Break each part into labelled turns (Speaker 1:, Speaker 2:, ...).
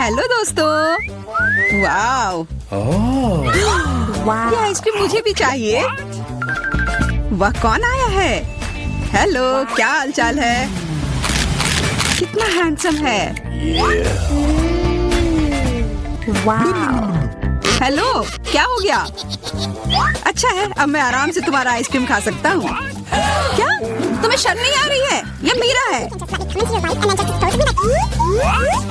Speaker 1: Hello दोस्तों। Wow, ये ice cream मुझे भी चाहिए। वाह, कौन आया है? हेलो, क्या हालचाल है? कितना हैंडसम है। हेलो, क्या हो गया? अच्छा है, अब मैं आराम से तुम्हारा आइसक्रीम खा सकता हूँ। क्या तुम्हें शर्म नहीं आ रही है? ये मेरा है।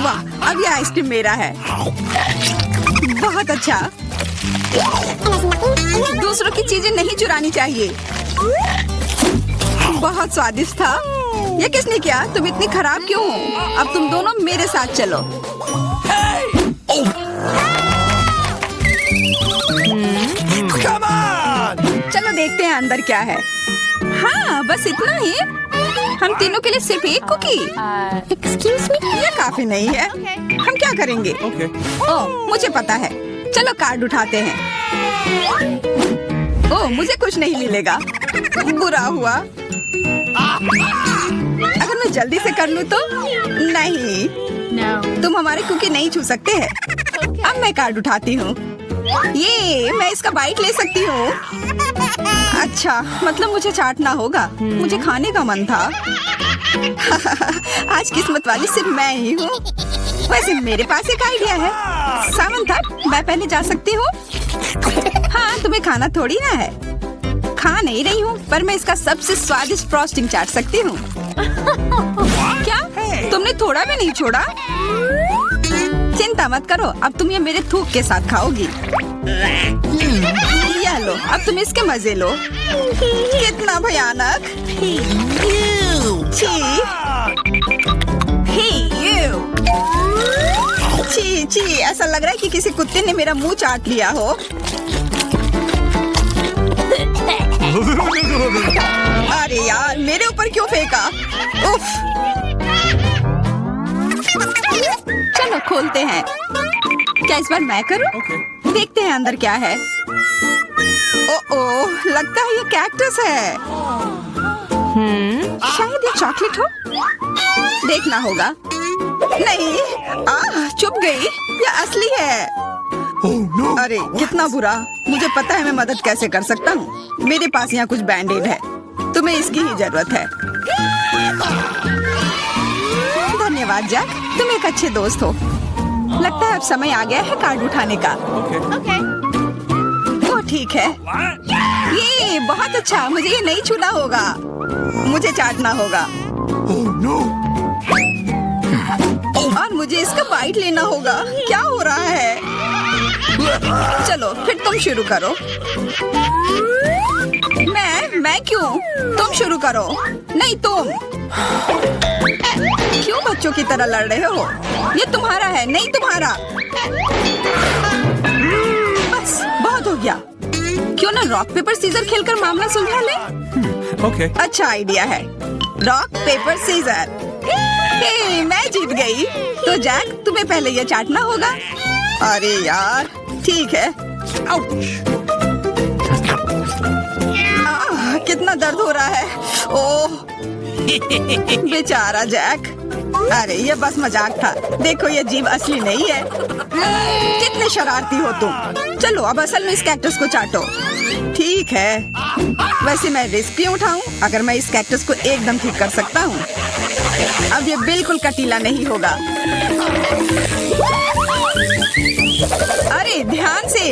Speaker 1: वाह, अब ये आइसक्रीम मेरा है। बहुत अच्छा। दूसरों की चीजें नहीं चुरानी चाहिए। बहुत स्वादिष्ट था। ये किसने किया? तुम इतनी खराब क्यों हो? अब तुम दोनों मेरे साथ चलो। चलो देखते हैं अंदर क्या है। हाँ, बस इतना ही। हम तीनों के लिए सिर्फ एक कुकी। एक्सक्यूज मी, ये काफी नहीं है। हम क्या करेंगे? ओह, मुझे पता है। चलो कार्ड उठाते हैं। ओह, मुझे कुछ नहीं मिलेगा। बुरा हुआ। अगर मैं जल्दी से कर लूँ तो? नहीं, तुम हमारे कुकी नहीं छू सकते हैं। अब मैं कार्ड उठाती हूँ। ये मैं इसका बाइट ले सकती हूँ। अच्छा, मतलब मुझे चाटना होगा। मुझे खाने का मन था। आज किस्मत वाली सिर्फ मैं ही हूँ। वैसे मेरे पास एक आइडिया है। सामंथा, मैं पहले जा सकती हूँ? हाँ, तुम्हें खाना थोड़ी ना है। खा नहीं रही हूँ, पर मैं इसका सबसे स्वादिष्ट फ्रॉस्टिंग चाट सकती हूँ। क्या तुमने थोड़ा भी नहीं छोड़ा? चिंता मत करो, अब तुम ये मेरे थूक के साथ खाओगी। ये लो, अब तुम इसके मजे लो। कितना भयानक। छी छी, ऐसा लग रहा है कि किसी कुत्ते ने मेरा मुंह चाट लिया हो। अरे यार, मेरे ऊपर क्यों फेंका? उफ। चलो खोलते हैं। क्या इस बार मैं करूं? देखते हैं अंदर क्या है। ओह, लगता है ये कैक्टस है। शायद ये चॉकलेट हो। देखना होगा। नहीं, चुप गई। ये असली है। अरे कितना बुरा। मुझे पता है मैं मदद कैसे कर सकता हूँ। मेरे पास यहाँ कुछ बैंडेड है। तुम्हें इसकी ही जरूरत है। धन्यवाद जैक, तुम एक अच्छे दोस्त हो। लगता है अब समय आ गया है कार्ड उठाने का। तो ठीक है। ये बहुत अच्छा। मुझे ये नहीं छूना होगा। मुझे चाटना होगा। और मुझे इसका बाइट लेना होगा। क्या हो रहा है? चलो फिर तुम शुरू करो। मैं क्यों? तुम शुरू करो। नहीं, तुम क्यों बच्चों की तरह लड़ रहे हो? ये तुम्हारा है, नहीं तुम्हारा। बस बहुत हो गया। क्यों ना रॉक पेपर सीजर खेलकर मामला सुलझा ले? अच्छा आइडिया है। Rock paper scissor. मैं जीत गई। तो जैक, तुम्हें पहले ये चाटना होगा। अरे यार, ठीक है। कितना दर्द हो रहा है। ओह, बेचारा जैक। अरे ये बस मजाक था। देखो, ये जीभ असली नहीं है। कितने शरारती हो तुम। चलो अब असल में इस कैक्टस को चाटो। ठीक है। वैसे मैं रिस्क क्यों उठाऊं? अगर मैं इस कैक्टस को एकदम ठीक कर सकता हूँ। अब ये बिल्कुल कटीला नहीं होगा। अरे ध्यान से।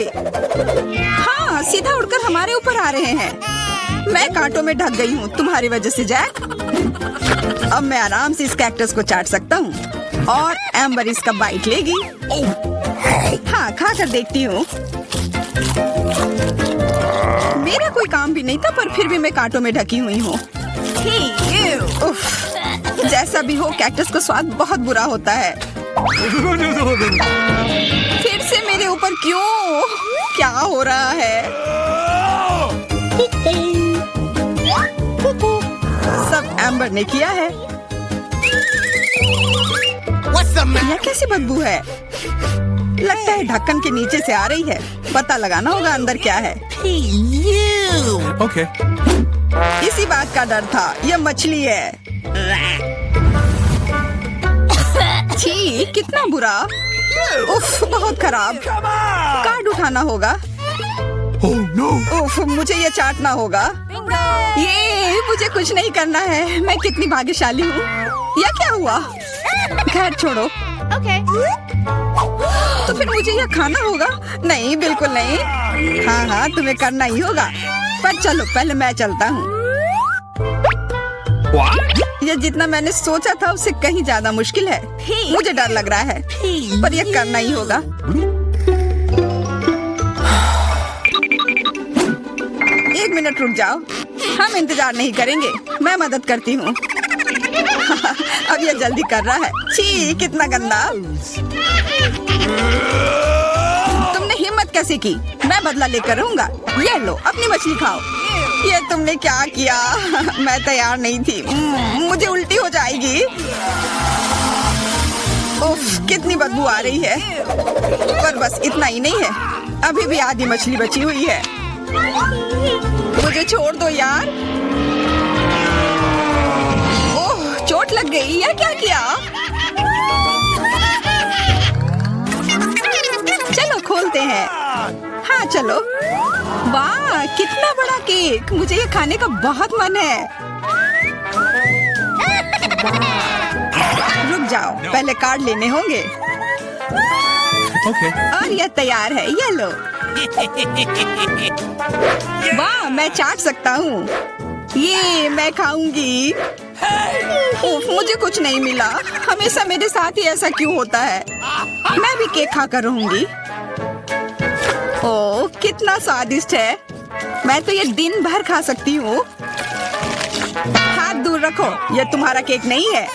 Speaker 1: हाँ, सीधा उड़कर हमारे ऊपर आ रहे हैं। मैं कांटों में ढक गई हूँ तुम्हारी वजह से जैक। अब मैं आराम से इस कैक्टस को चाट सकता हूँ और एम्बर इसका बाइट लेगी। हाँ, खा कर देखती हूँ। मेरा कोई काम भी नहीं था, पर फिर भी मैं कांटों में ढकी हुई हूँ। जैसा भी हो, कैक्टस का स्वाद बहुत बुरा होता है। फिर से मेरे ऊपर क्यों? क्या हो रहा है? सब एम्बर ने किया है। यह कैसी बदबू है? लगता है ढक्कन के नीचे से आ रही है। पता लगाना होगा अंदर क्या है। इसी बात का डर था। यह मछली है। छी, कितना बुरा। उफ, बहुत खराब। कार्ड उठाना होगा। उफ, मुझे ये चाटना होगा। ये मुझे कुछ नहीं करना है। मैं कितनी भाग्यशाली हूँ। यह क्या हुआ? खैर छोड़ो। तो फिर मुझे यह खाना होगा? नहीं, बिल्कुल नहीं। हाँ, तुम्हें करना ही होगा। पर चलो, पहले मैं चलता हूँ। यह जितना मैंने सोचा था उससे कहीं ज्यादा मुश्किल है। मुझे डर लग रहा है, पर यह करना ही होगा। एक मिनट रुक जाओ। हम इंतजार नहीं करेंगे, मैं मदद करती हूँ। अब यह जल्दी कर रहा है। छी, कितना गंदा। तुमने हिम्मत कैसे की? मैं बदला लेकर रहूंगा। ये लो, अपनी मछली खाओ। ये तुमने क्या किया? मैं तैयार नहीं थी। मुझे उल्टी हो जाएगी। उफ, कितनी बदबू आ रही है। पर बस इतना ही नहीं है, अभी भी आधी मछली बची हुई है। मुझे छोड़ दो यार। ओह, चोट लग गई। या क्या किया? चलो खोलते हैं। हाँ चलो। वाह, कितना बड़ा केक। मुझे ये खाने का बहुत मन है। रुक जाओ, पहले कार्ड लेने होंगे। और यह तैयार है, ये लो। वाह, मैं चाट सकता हूँ। ये मैं खाऊंगी। उफ, मुझे कुछ नहीं मिला। हमेशा मेरे साथ ही ऐसा क्यों होता है? मैं भी केक खाकर रहूंगी। ओह, कितना स्वादिष्ट है। मैं तो ये दिन भर खा सकती हूँ। हाथ दूर रखो, यह तुम्हारा केक नहीं है।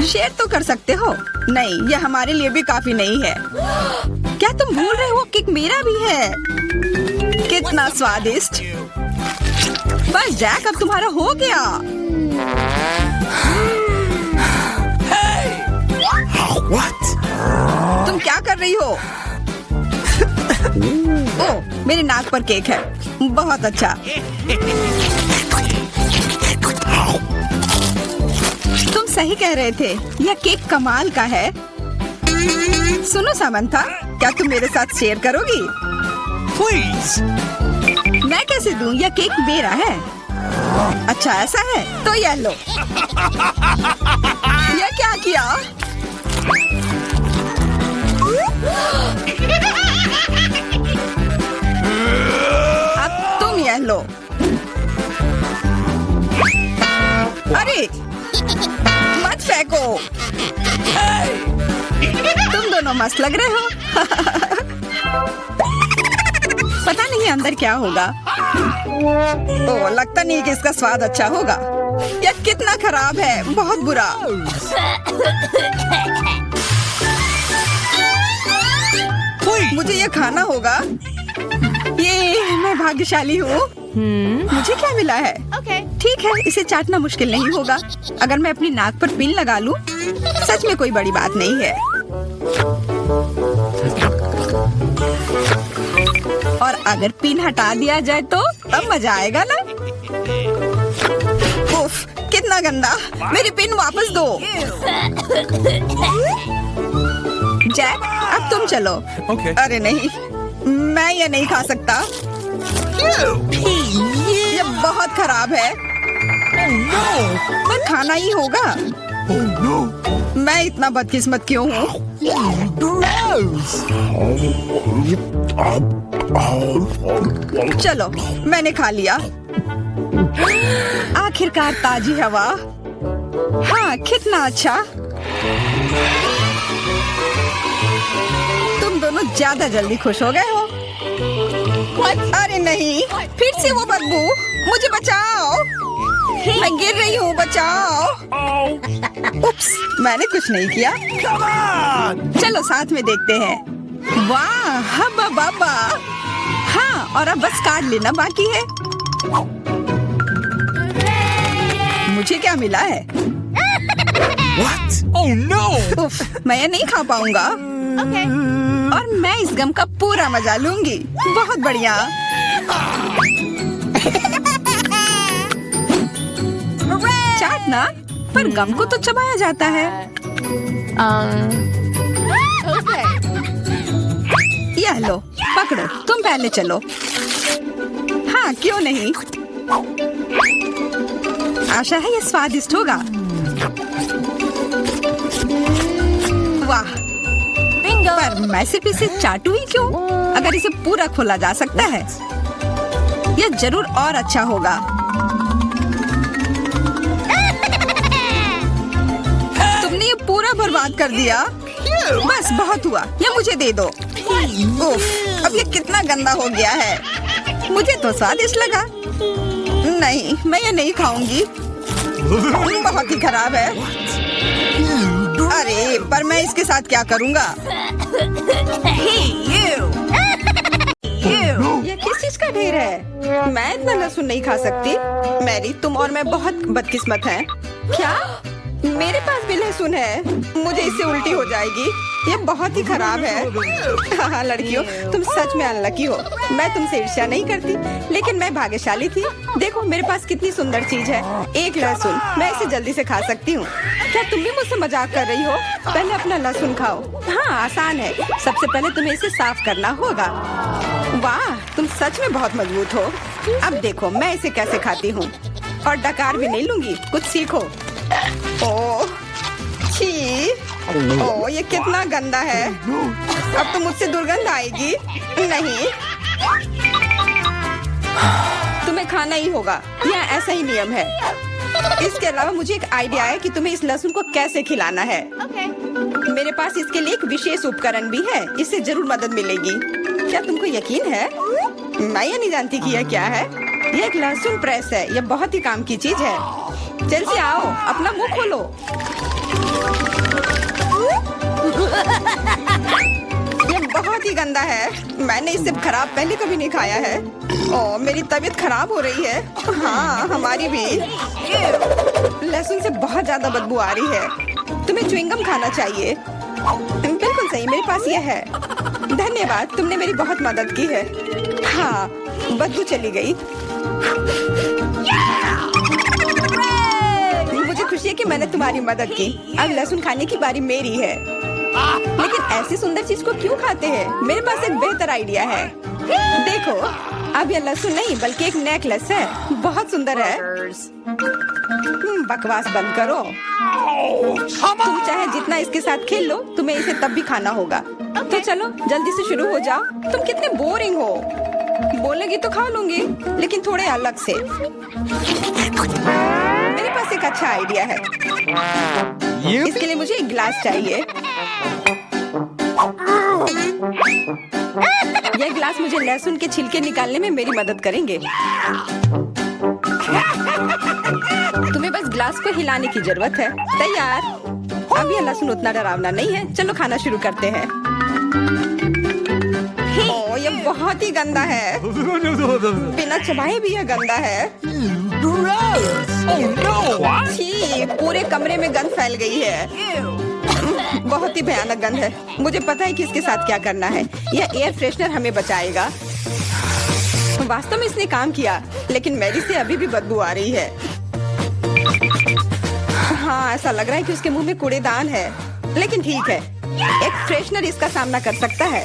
Speaker 1: शेयर तो कर सकते हो। नहीं, यह हमारे लिए भी काफी नहीं है। क्या तुम भूल रहे हो? केक मेरा भी है। कितना स्वादिष्ट। बस जैक, अब तुम्हारा हो गया। तुम क्या कर रही हो? ओह, मेरे नाक पर केक है। बहुत अच्छा। तुम सही कह रहे थे, यह केक कमाल का है। सुनो सामंथा, क्या तुम मेरे साथ शेयर करोगी? प्लीज। मैं कैसे दूं? यह केक मेरा है। अच्छा ऐसा है, तो यह लो। यह क्या किया? अब तुम यह लो। अरे मत फेंको। तुम दोनों मस्त लग रहे हो। पता नहीं अंदर क्या होगा। ओह, लगता नहीं कि इसका स्वाद अच्छा होगा। यह कितना खराब है, बहुत बुरा। मुझे ये खाना होगा। ये मैं भाग्यशाली हूँ। मुझे क्या मिला है? ठीक है, इसे चाटना मुश्किल नहीं होगा। अगर मैं अपनी नाक पर पिन लगा लूं, सच में कोई बड़ी बात नहीं है। और अगर पिन हटा दिया जाए तो तब मजा आएगा ना। उफ, कितना गंदा। मेरी पिन वापस दो। जैक, अब तुम चलो। अरे नहीं, मैं ये नहीं खा सकता। ये बहुत खराब है। पर खाना ही होगा। मैं इतना बदकिस्मत क्यों हूँ? चलो, मैंने खा लिया। आखिरकार ताजी हवा। हाँ, कितना अच्छा। तुम दोनों ज्यादा जल्दी खुश हो गए हो। अरे नहीं, फिर से वो बदबू। मुझे बचाओ, मैं गिर रही हूँ, बचाओ। उप्स, मैंने कुछ नहीं किया। चलो साथ में देखते हैं। वाह, हब्बा बाबा। हाँ, और अब बस कार्ड लेना बाकी है। मुझे क्या मिला है?
Speaker 2: What? Oh no!
Speaker 1: उफ, मैं ये नहीं खा पाऊंगा। और मैं इस गम का पूरा मजा लूंगी। बहुत बढ़िया। चाटना, पर गम को तो चबाया जाता है। पकड़ो, तुम पहले चलो। हाँ, क्यों नहीं। आशा है ये स्वादिष्ट होगा। वाह, पर मैं सिर्फ इसे चाटू ही क्यों? अगर इसे पूरा खोला जा सकता है, यह जरूर और अच्छा होगा। तुमने ये पूरा बर्बाद कर दिया। बस बहुत हुआ, ये मुझे दे दो। उफ, अब ये कितना गंदा हो गया है। मुझे तो स्वादिष्ट लगा। नहीं, मैं ये नहीं खाऊंगी। बहुत ही खराब है। अरे, पर मैं इसके साथ क्या करूंगा? ये किस चीज का ढेर है? मैं इतना लहसुन नहीं खा सकती। मैरी, तुम और मैं बहुत बदकिस्मत हैं। क्या? मेरे पास भी लहसुन है। मुझे इससे उल्टी हो जाएगी। ये बहुत ही खराब है। हाँ लड़कियों, तुम सच में अनलकी हो। मैं तुमसे ईर्ष्या नहीं करती, लेकिन मैं भाग्यशाली थी। देखो मेरे पास कितनी सुंदर चीज है, एक लहसुन। मैं इसे जल्दी से खा सकती हूँ। क्या तुम भी मुझसे मजाक कर रही हो? पहले अपना लहसुन खाओ। हाँ, आसान है। सबसे पहले तुम्हें इसे साफ करना होगा। वाह, तुम सच में बहुत मजबूत हो। अब देखो मैं इसे कैसे खाती हूँ, और डकार भी नहीं लूंगी। कुछ सीखो। ओह, छी, ओह, ये कितना गंदा है। अब तो मुझसे दुर्गंध आएगी। नहीं, तुम्हें खाना ही होगा। यह ऐसा ही नियम है। इसके अलावा मुझे एक आइडिया है कि तुम्हें इस लहसुन को कैसे खिलाना है। मेरे पास इसके लिए एक विशेष उपकरण भी है। इससे जरूर मदद मिलेगी। क्या तुमको यकीन है? मैं ये नहीं जानती कि यह क्या है। यह एक लहसुन प्रेस है। यह बहुत ही काम की चीज है। जल्दी आओ, अपना मुंह खोलो। ये बहुत ही गंदा है। मैंने इससे खराब पहले कभी नहीं खाया है। ओह, मेरी तबीयत खराब हो रही है। हाँ, हमारी भी। लहसुन से बहुत ज्यादा बदबू आ रही है। तुम्हें च्युइंगम खाना चाहिए। बिल्कुल सही, मेरे पास यह है। धन्यवाद, तुमने मेरी बहुत मदद की है। हाँ, बदबू चली गई। मुझे खुशी है कि मैंने तुम्हारी मदद की। अब लहसुन खाने की बारी मेरी है। लेकिन ऐसी सुंदर चीज को क्यों खाते हैं? मेरे पास एक बेहतर आइडिया है। देखो, अब यह लहसुन नहीं बल्कि एक नेकलेस है। बहुत सुंदर है। बकवास बंद करो। तुम चाहे जितना इसके साथ खेल लो, तुम्हें इसे तब भी खाना होगा। तो चलो जल्दी से शुरू हो जाओ। तुम कितने बोरिंग हो। बोलेगी तो खा लूंगी, लेकिन थोड़े अलग से। मेरे पास एक अच्छा आइडिया है। इसके लिए मुझे एक गिलास चाहिए। यह गिलास मुझे लहसुन के छिलके निकालने में मेरी मदद करेंगे। तुम्हें बस गिलास को हिलाने की जरूरत है। तैयार। अब यह लहसुन उतना डरावना नहीं है। चलो खाना शुरू करते हैं। ओह, यह बहुत ही गंदा है। बिना चबाए भी यह गंदा है। छी, पूरे कमरे में गंध फैल गई है। बहुत ही भयानक गंध है। मुझे पता है कि इसके साथ क्या करना है। यह एयर फ्रेशनर हमें बचाएगा। वास्तव में इसने काम किया, लेकिन मैरी से अभी भी बदबू आ रही है। हाँ, ऐसा लग रहा है कि उसके मुंह में कूड़ेदान है, लेकिन ठीक है, एक फ्रेशनर इसका सामना कर सकता है।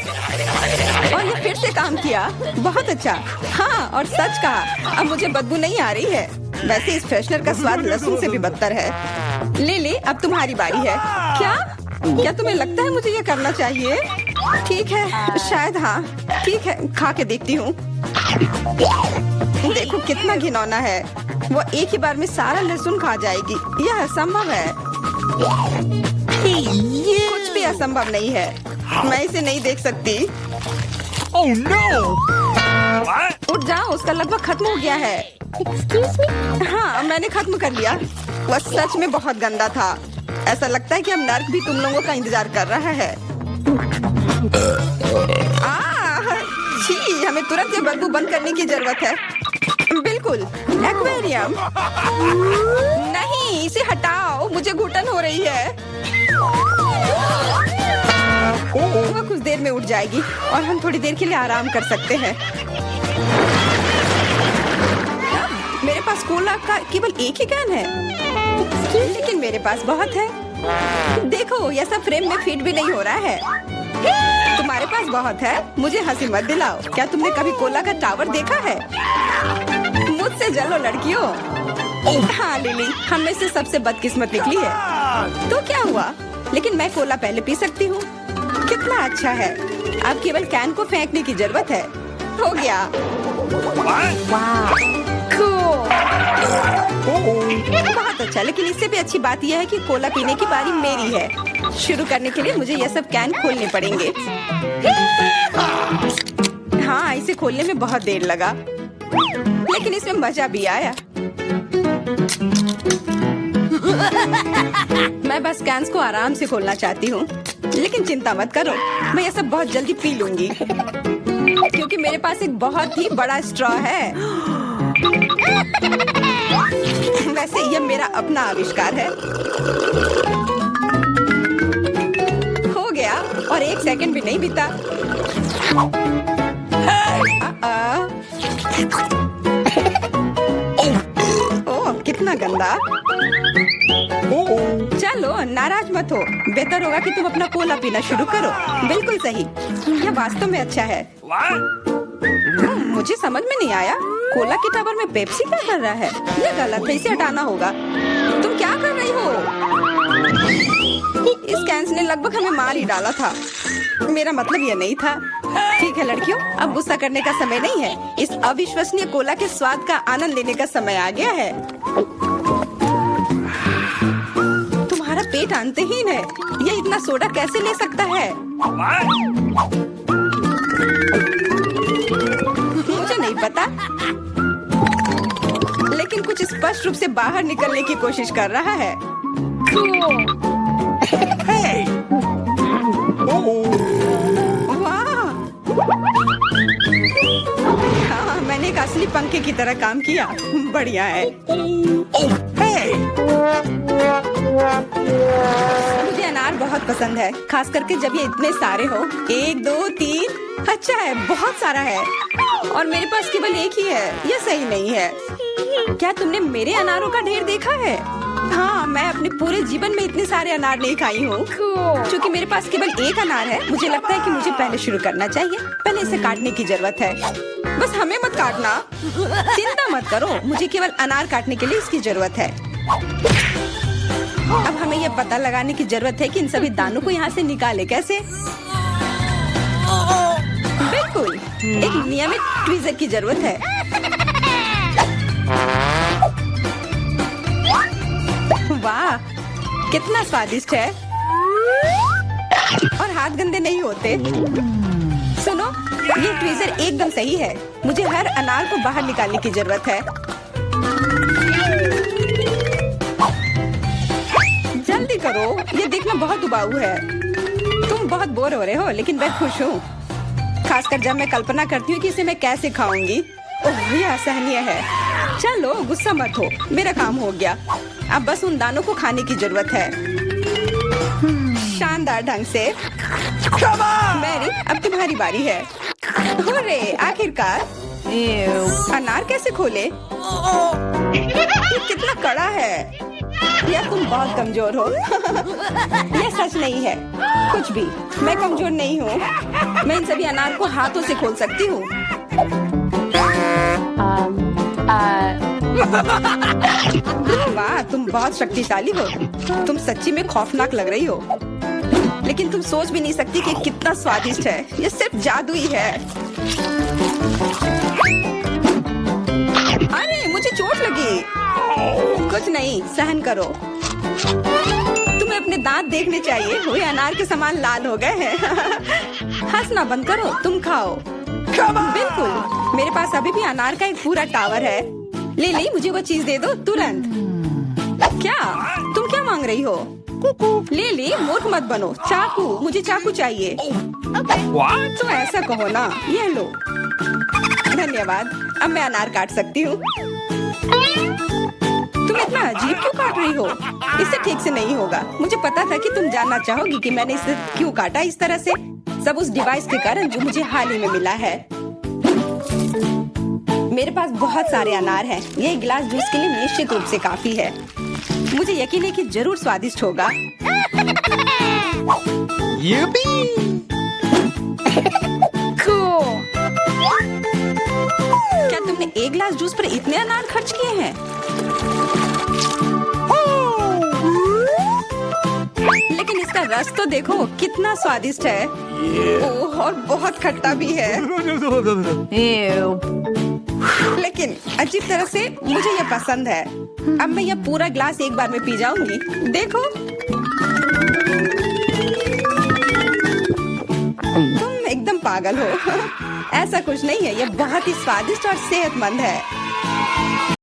Speaker 1: और ये फिर से काम किया। बहुत अच्छा। हाँ, और सच कहा, अब मुझे बदबू नहीं आ रही है। वैसे इस फ्रेशनर का स्वाद लहसुन से भी बदतर है। ले, अब तुम्हारी बारी है। क्या तुम्हें लगता है मुझे ये करना चाहिए? ठीक है, शायद हाँ। ठीक है, खा के देखती हूँ। देखो कितना घिनौना है। वो एक ही बार में सारा लहसुन खा जाएगी। यह असंभव है। कुछ भी असंभव नहीं है। मैं इसे नहीं देख सकती।
Speaker 2: Oh no!
Speaker 1: उठ जाओ, उसका लगभग खत्म हो गया है। हाँ, मैंने खत्म कर लिया। वह सच में बहुत गंदा था। ऐसा लगता है कि अब नर्क भी तुम लोगों का इंतजार कर रहा है। छी, हमें तुरंत ये बदबू बंद करने की जरूरत है। बिल्कुल, एक्वेरियम। नहीं, इसे हटाओ, मुझे घुटन हो रही है। वह कुछ देर में उठ जाएगी और हम थोड़ी देर के लिए आराम कर सकते हैं। मेरे पास कोला का केवल एक ही कैन है, लेकिन मेरे पास बहुत है। देखो, यह सब फ्रेम में फिट भी नहीं हो रहा है। तुम्हारे पास बस बहुत है, मुझे हंसी मत दिलाओ। क्या तुमने कभी कोला का टावर देखा है? मुझसे जलो लड़कियों। हाँ लिली, हम में से सबसे बदकिस्मत निकली है। तो क्या हुआ? लेकिन मैं कोला पहले पी सकती हूँ। कितना अच्छा है। अब केवल कैन को फेंकने की जरूरत है। हो गया। बहुत अच्छा, लेकिन इससे भी अच्छी बात यह है कि कोला पीने की बारी मेरी है। शुरू करने के लिए मुझे ये सब कैन खोलने पड़ेंगे। हाँ, इसे खोलने में बहुत देर लगा, लेकिन इसमें मजा भी आया। मैं बस कैंस को आराम से खोलना चाहती हूँ, लेकिन चिंता मत करो, मैं ये सब बहुत जल्दी पी लूंगी, क्योंकि मेरे पास एक बहुत ही बड़ा स्ट्रॉ है। वैसे यह मेरा अपना आविष्कार है। हो गया, और 1 सेकंड भी नहीं बीता। ओह, कितना गंदा। चलो नाराज मत हो, बेहतर होगा कि तुम अपना कोला पीना शुरू करो। बिल्कुल सही, यह वास्तव में अच्छा है। मुझे समझ में नहीं आया, कोला के टावर में पेप्सी क्या कर रहा है? यह गलत है, इसे हटाना होगा। तुम क्या कर रही हो? इस कैंस ने लगभग हमें मार ही डाला था। मेरा मतलब यह नहीं था। ठीक है लड़कियों, अब गुस्सा करने का समय नहीं है। इस अविश्वसनीय कोला के स्वाद का आनंद लेने का समय आ गया है। तुम्हारा पेट अंतहीन है, यह इतना सोडा कैसे ले सकता है? मुझे नहीं पता, लेकिन कुछ स्पष्ट रूप से बाहर निकलने की कोशिश कर रहा है। वाह! हाँ, मैंने एक असली पंखे की तरह काम किया। बढ़िया है। मुझे अनार बहुत पसंद है, खास करके जब ये इतने सारे हो। 1 2 3, अच्छा है, बहुत सारा है, और मेरे पास केवल एक ही है। यह सही नहीं है। क्या तुमने मेरे अनारों का ढेर देखा है? हाँ, मैं अपने पूरे जीवन में इतने सारे अनार नहीं खाई हूँ। क्योंकि मेरे पास केवल एक अनार है, मुझे लगता है कि मुझे पहले शुरू करना चाहिए। पहले इसे काटने की जरूरत है। बस हमें मत काटना। चिंता मत करो, मुझे केवल अनार काटने के लिए इसकी जरूरत है। अब हमें यह पता लगाने की जरूरत है कि इन सभी दानों को यहाँ से निकाले कैसे। बिल्कुल, एक नियमित ट्वीजर की जरूरत है। वाह, कितना स्वादिष्ट है, और हाथ गंदे नहीं होते। सुनो, ये ट्वीजर एकदम सही है। मुझे हर अनार को बाहर निकालने की जरूरत है। जल्दी करो, ये देखना बहुत उबाऊ है। तुम बहुत बोर हो रहे हो, लेकिन मैं खुश हूँ, खासकर जब मैं कल्पना करती हूँ कि इसे मैं कैसे खाऊंगी। ओह, यह असहनीय है। चलो गुस्सा मत हो, मेरा काम हो गया। अब बस उन दानों को खाने की जरूरत है, शानदार ढंग से। मैरी, अब तुम्हारी बारी है। हुर्रे, आखिरकार। अनार कैसे खोले? ये कितना कड़ा है। या तुम बहुत कमजोर हो। यह सच नहीं है, कुछ भी। मैं कमजोर नहीं हूँ, मैं इन सभी अनार को हाथों से खोल सकती हूँ। वाह, तुम बहुत शक्तिशाली हो। तुम सच्ची में खौफनाक लग रही हो, लेकिन तुम सोच भी नहीं सकती कि कितना स्वादिष्ट है। ये सिर्फ जादू ही है। अरे, मुझे चोट लगी। कुछ नहीं, सहन करो। तुम्हें अपने दांत देखने चाहिए, वे अनार के समान लाल हो गए हैं। हंसना बंद करो, तुम खाओ। बिल्कुल, मेरे पास अभी भी अनार का एक पूरा टावर है। लिली, मुझे वो चीज दे दो तुरंत। क्या तुम क्या मांग रही हो? लिली, मूर्ख मत बनो। चाकू, मुझे चाकू चाहिए। तो ऐसा कहो ना। ये लो। धन्यवाद, अब मैं अनार काट सकती हूँ। तुम इतना अजीब क्यों काट रही हो? इससे ठीक से नहीं होगा। मुझे पता था कि तुम जानना चाहोगी कि मैंने इसे क्यों काटा इस तरह से। सब उस डिवाइस के कारण जो मुझे हाल ही में मिला है। मेरे पास बहुत सारे अनार हैं। ये गिलास जूस के लिए निश्चित रूप से काफी है। मुझे यकीन है कि जरूर स्वादिष्ट होगा। क्या तुमने एक गिलास जूस पर इतने अनार खर्च किए हैं? लेकिन इसका रस तो देखो कितना स्वादिष्ट है। ओह, और बहुत खट्टा भी है। लेकिन अजीब तरह से मुझे ये पसंद है। अब मैं ये पूरा ग्लास एक बार में पी जाऊंगी। देखो, तुम एकदम पागल हो। ऐसा कुछ नहीं है, ये बहुत ही स्वादिष्ट और सेहतमंद है।